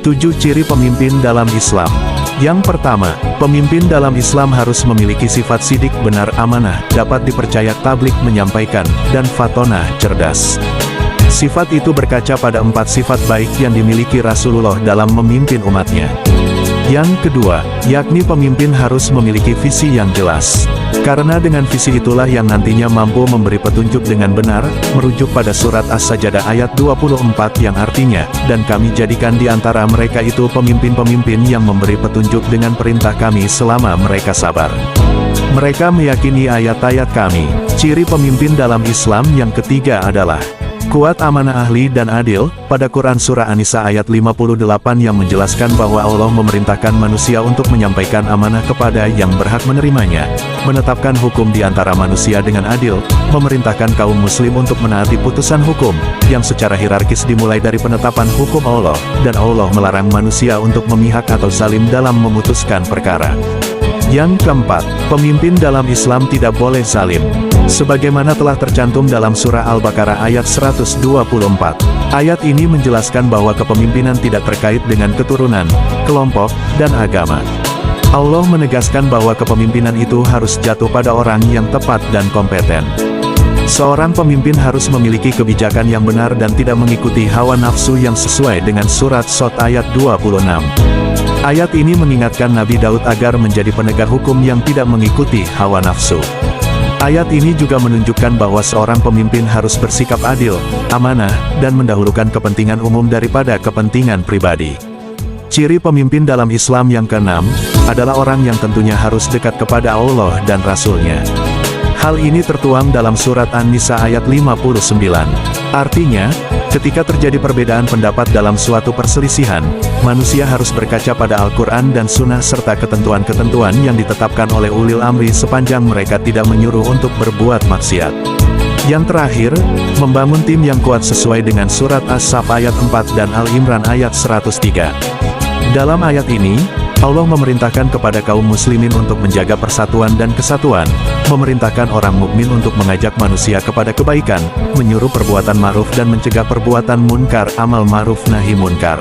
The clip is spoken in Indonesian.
7 ciri pemimpin dalam Islam. Yang pertama, pemimpin dalam Islam harus memiliki sifat sidik, benar, amanah, dapat dipercaya, tablik, menyampaikan, dan fatonah, cerdas. Sifat itu berkaca pada 4 sifat baik yang dimiliki Rasulullah dalam memimpin umatnya. Yang kedua, yakni pemimpin harus memiliki visi yang jelas. Karena dengan visi itulah yang nantinya mampu memberi petunjuk dengan benar, merujuk pada surat As-Sajdah ayat 24 yang artinya, dan kami jadikan di antara mereka itu pemimpin-pemimpin yang memberi petunjuk dengan perintah kami selama mereka sabar. Mereka meyakini ayat-ayat kami. Ciri pemimpin dalam Islam yang ketiga adalah kuat, amanah, ahli, dan adil. Pada Quran Surah An-Nisa ayat 58 yang menjelaskan bahwa Allah memerintahkan manusia untuk menyampaikan amanah kepada yang berhak menerimanya, menetapkan hukum di antara manusia dengan adil, memerintahkan kaum muslim untuk menaati putusan hukum, yang secara hierarkis dimulai dari penetapan hukum Allah, dan Allah melarang manusia untuk memihak atau zalim dalam memutuskan perkara. Yang keempat, pemimpin dalam Islam tidak boleh zalim. Sebagaimana telah tercantum dalam surah Al-Baqarah ayat 124. Ayat ini menjelaskan bahwa kepemimpinan tidak terkait dengan keturunan, kelompok, dan agama. Allah menegaskan bahwa kepemimpinan itu harus jatuh pada orang yang tepat dan kompeten. Seorang pemimpin harus memiliki kebijakan yang benar dan tidak mengikuti hawa nafsu, yang sesuai dengan surat Shot ayat 26. Ayat ini mengingatkan Nabi Daud agar menjadi penegak hukum yang tidak mengikuti hawa nafsu. Ayat ini juga menunjukkan bahwa seorang pemimpin harus bersikap adil, amanah, dan mendahulukan kepentingan umum daripada kepentingan pribadi. Ciri pemimpin dalam Islam yang keenam, adalah orang yang tentunya harus dekat kepada Allah dan Rasul-Nya. Hal ini tertuang dalam surat An-Nisa ayat 59. Artinya, ketika terjadi perbedaan pendapat dalam suatu perselisihan, manusia harus berkaca pada Al-Quran dan Sunnah serta ketentuan-ketentuan yang ditetapkan oleh ulil amri sepanjang mereka tidak menyuruh untuk berbuat maksiat. Yang terakhir, membangun tim yang kuat sesuai dengan surat As-Saff ayat 4 dan Al-Imran ayat 103. Dalam ayat ini, Allah memerintahkan kepada kaum muslimin untuk menjaga persatuan dan kesatuan, memerintahkan orang mukmin untuk mengajak manusia kepada kebaikan, menyuruh perbuatan ma'ruf dan mencegah perbuatan munkar, amal ma'ruf nahi munkar.